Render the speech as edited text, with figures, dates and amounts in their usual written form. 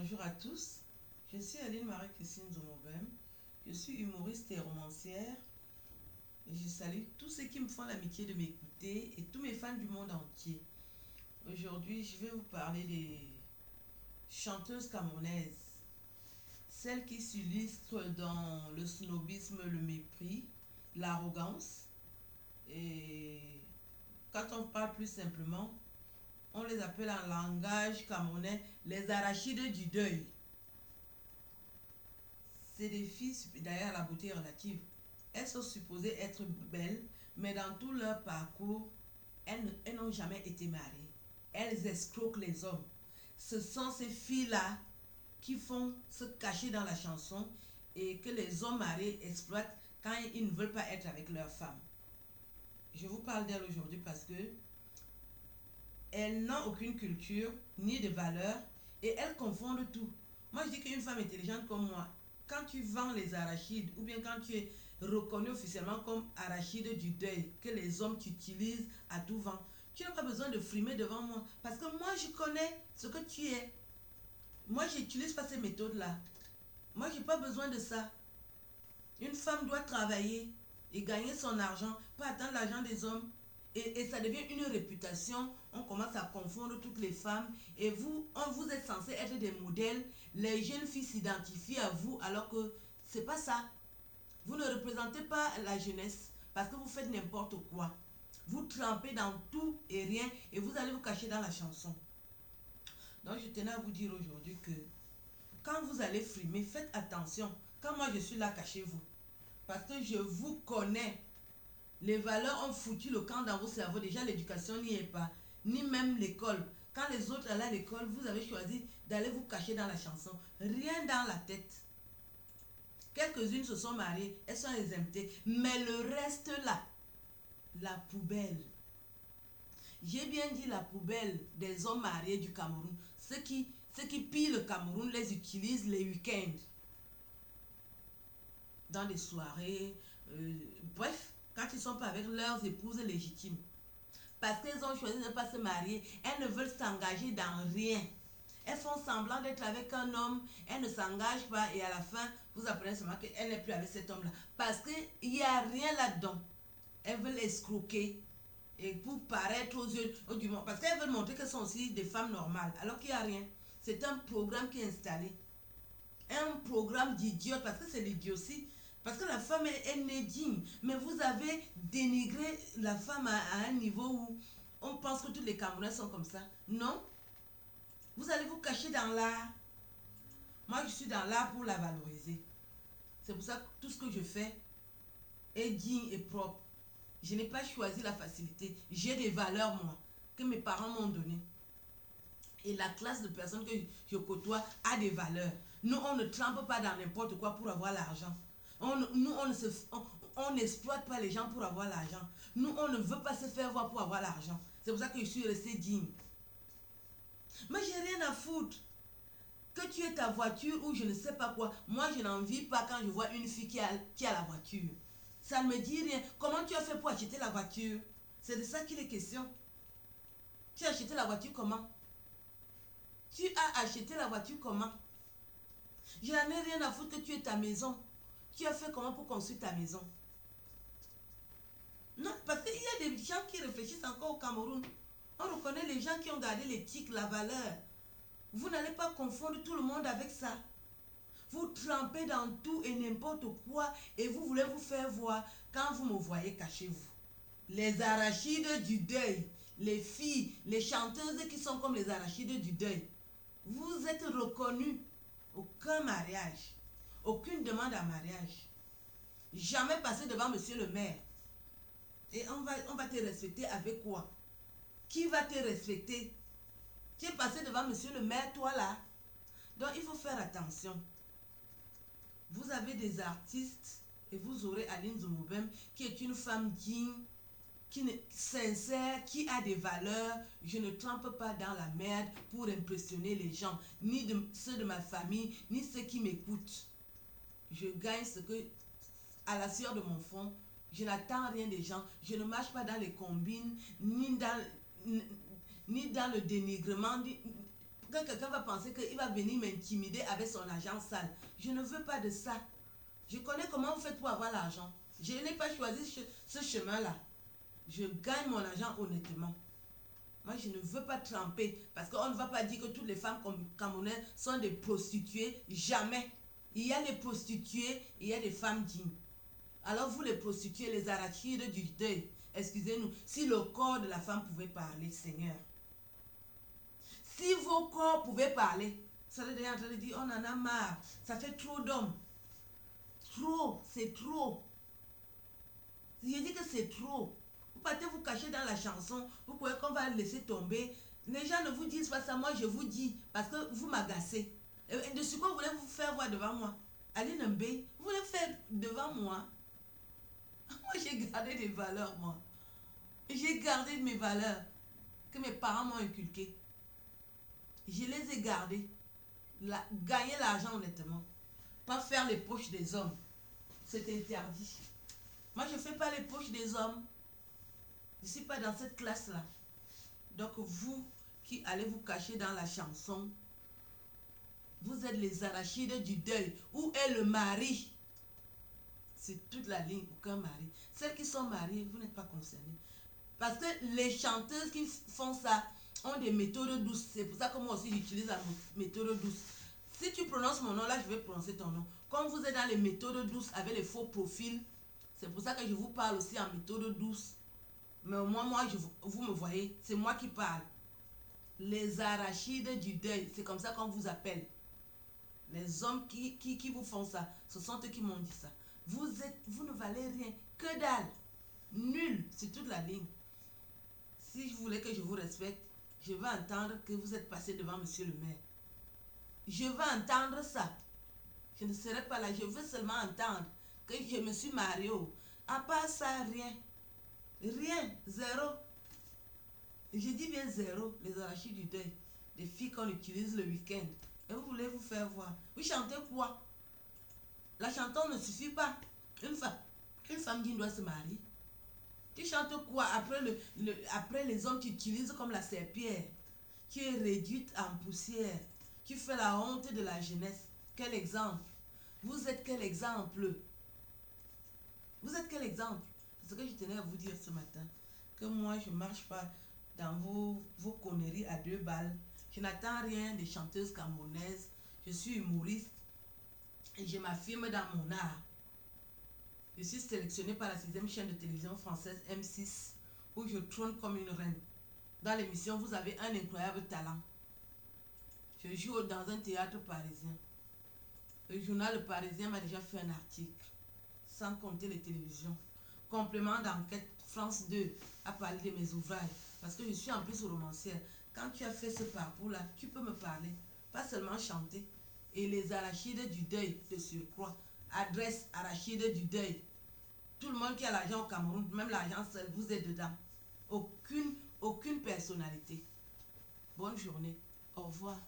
Bonjour à tous, je suis Aline Marie-Christine Zomobem, je suis humoriste et romancière et je salue tous ceux qui me font l'amitié de m'écouter et tous mes fans du monde entier. Aujourd'hui, je vais vous parler des chanteuses camerounaises, celles qui s'illustrent dans le snobisme, le mépris, l'arrogance et quand on parle plus simplement, on les appelle en langage camerounais les arachides du deuil. C'est des filles, d'ailleurs la beauté relative. Elles sont supposées être belles, mais dans tout leur parcours, elles n'ont jamais été mariées. Elles escroquent les hommes. Ce sont ces filles-là qui font se cacher dans la chanson et que les hommes mariés exploitent quand ils ne veulent pas être avec leurs femmes. Je vous parle d'elles aujourd'hui parce que elles n'ont aucune culture ni de valeur et elles confondent tout. Moi, je dis qu'une femme intelligente comme moi, quand tu vends les arachides ou bien quand tu es reconnu officiellement comme arachide du deuil, que les hommes t'utilisent à tout vent, tu n'as pas besoin de frimer devant moi parce que moi, je connais ce que tu es. Moi, je n'utilise pas ces méthodes-là. Moi, je n'ai pas besoin de ça. Une femme doit travailler et gagner son argent, pas attendre l'argent des hommes. Et ça devient une réputation. On commence à confondre toutes les femmes. Et vous êtes censé être des modèles. Les jeunes filles s'identifient à vous alors que c'est pas ça. Vous ne représentez pas la jeunesse parce que vous faites n'importe quoi. Vous trempez dans tout et rien et vous allez vous cacher dans la chanson. Donc je tenais à vous dire aujourd'hui que quand vous allez frimer, faites attention. Quand moi je suis là, cachez-vous. Parce que je vous connais. Les valeurs ont foutu le camp dans vos cerveaux. Déjà, l'éducation n'y est pas. Ni même l'école. Quand les autres allaient à l'école, vous avez choisi d'aller vous cacher dans la chanson. Rien dans la tête. Quelques-unes se sont mariées, elles sont exemptées. Mais le reste là, la poubelle. J'ai bien dit la poubelle des hommes mariés du Cameroun. Ceux qui pillent le Cameroun les utilisent les week-ends. Dans des soirées. Bref, quand ils ne sont pas avec leurs épouses légitimes. Parce qu'elles ont choisi de ne pas se marier. Elles ne veulent s'engager dans rien. Elles font semblant d'être avec un homme. Elles ne s'engagent pas. Et à la fin, vous apprenez seulement qu'elle n'est plus avec cet homme-là. Parce qu'il n'y a rien là-dedans. Elles veulent escroquer. Et pour paraître aux yeux du monde. Parce qu'elles veulent montrer qu'elles sont aussi des femmes normales. Alors qu'il n'y a rien. C'est un programme qui est installé. Un programme d'idiote. Parce que c'est l'idiotie. Parce que la femme est née digne. Mais vous avez dénigré la femme à un niveau où on pense que tous les Camerounais sont comme ça. Non. Vous allez vous cacher dans l'art. Moi, je suis dans l'art pour la valoriser. C'est pour ça que tout ce que je fais est digne et propre. Je n'ai pas choisi la facilité. J'ai des valeurs, moi, que mes parents m'ont données. Et la classe de personnes que je côtoie a des valeurs. Nous, on ne trempe pas dans n'importe quoi pour avoir l'argent. On n'exploite pas les gens pour avoir l'argent. Nous, on ne veut pas se faire voir pour avoir l'argent. C'est pour ça que je suis restée digne. Mais j'ai rien à foutre. Que tu aies ta voiture ou je ne sais pas quoi. Moi, je n'en vis pas quand je vois une fille qui a la voiture. Ça ne me dit rien. Comment tu as fait pour acheter la voiture? C'est de ça qu'il est question. Tu as acheté la voiture comment? Tu as acheté la voiture comment? Je n'en ai rien à foutre que tu aies ta maison. Tu as fait comment pour construire ta maison? Non, parce qu'il y a des gens qui réfléchissent encore au Cameroun. On reconnaît les gens qui ont gardé l'éthique, la valeur. Vous n'allez pas confondre tout le monde avec ça. Vous trempez dans tout et n'importe quoi et vous voulez vous faire voir. Quand vous me voyez, cachez-vous. Les arachides du deuil, les filles, les chanteuses qui sont comme les arachides du deuil. Vous êtes reconnus. Aucun mariage. Aucune demande à mariage. Jamais passer devant monsieur le maire. Et on va te respecter avec quoi? Qui va te respecter? Tu es passé devant monsieur le maire, toi là. Donc il faut faire attention. Vous avez des artistes et vous aurez Aline Zomobem qui est une femme digne, sincère, qui a des valeurs. Je ne trempe pas dans la merde pour impressionner les gens, ni ceux de ma famille, ni ceux qui m'écoutent. Je gagne ce que, à la sueur de mon front, je n'attends rien des gens. Je ne marche pas dans les combines, ni dans le dénigrement. quand quelqu'un va penser qu'il va venir m'intimider avec son argent sale. Je ne veux pas de ça. Je connais comment vous faites pour avoir l'argent. Je n'ai pas choisi ce chemin-là. Je gagne mon argent honnêtement. Moi, je ne veux pas tremper. Parce qu'on ne va pas dire que toutes les femmes camerounaises sont des prostituées. Jamais. Il y a les prostituées et il y a des femmes dignes. Alors vous, les prostituées, les arachides du deuil, excusez-nous, si le corps de la femme pouvait parler, Seigneur. Si vos corps pouvaient parler, ça veut dire en train de dire, on en a marre. Ça fait trop d'hommes. Trop, c'est trop. Je dis que c'est trop. Vous partez vous cacher dans la chanson, vous croyez qu'on va laisser tomber. Les gens ne vous disent pas ça, moi je vous dis, parce que vous m'agacez. De ce quoi voulez-vous faire voir devant moi? Allez Nambé, vous voulez faire devant moi? Moi j'ai gardé des valeurs, moi. J'ai gardé mes valeurs que mes parents m'ont inculquées. Je les ai gardées. Gagner l'argent honnêtement. Pas faire les poches des hommes. C'est interdit. Moi je ne fais pas les poches des hommes. Je ne suis pas dans cette classe-là. Donc vous qui allez vous cacher dans la chanson, vous êtes les arachides du deuil. Où est le mari? C'est toute la ligne, aucun mari. Celles qui sont mariées, vous n'êtes pas concernées. Parce que les chanteuses qui font ça ont des méthodes douces. C'est pour ça que moi aussi j'utilise la méthode douce. Si tu prononces mon nom, là je vais prononcer ton nom. Comme vous êtes dans les méthodes douces avec les faux profils, c'est pour ça que je vous parle aussi en méthode douce. Mais au moins, vous me voyez, c'est moi qui parle. Les arachides du deuil, c'est comme ça qu'on vous appelle. Les hommes qui vous font ça, ce sont eux qui m'ont dit ça. Vous ne valez rien, que dalle. Nul, c'est toute la ligne. Si je voulais que je vous respecte, je veux entendre que vous êtes passé devant monsieur le maire. Je veux entendre ça. Je ne serai pas là, je veux seulement entendre que je me suis mariée. À part ça, rien. Rien, zéro. Je dis bien zéro, les arachides du deuil. Les filles qu'on utilise le week-end. Et vous voulez vous faire voir. Vous chantez quoi? La chanson ne suffit pas. Une femme qui doit se marier. Tu chantes quoi après les hommes qui utilisent comme la serpillère, qui est réduite en poussière, qui fait la honte de la jeunesse. Quel exemple? Vous êtes quel exemple? Vous êtes quel exemple? C'est ce que je tenais à vous dire ce matin. Que moi, je ne marche pas dans vos conneries à 2 balles. Je n'attends rien des chanteuses camerounaises. Je suis humoriste et je m'affirme dans mon art. Je suis sélectionnée par la 6e chaîne de télévision française M6 où je trône comme une reine. Dans l'émission, vous avez un incroyable talent. Je joue dans un théâtre parisien. Le journal Le Parisien m'a déjà fait un article, sans compter les télévisions. Complément d'enquête, France 2 a parlé de mes ouvrages, parce que je suis en plus romancière. Quand tu as fait ce parcours-là, tu peux me parler, pas seulement chanter. Et les arachides du deuil de surcroît. Adresse arachide du deuil. Tout le monde qui a l'argent au Cameroun, même l'argent seul, vous êtes dedans. Aucune personnalité. Bonne journée. Au revoir.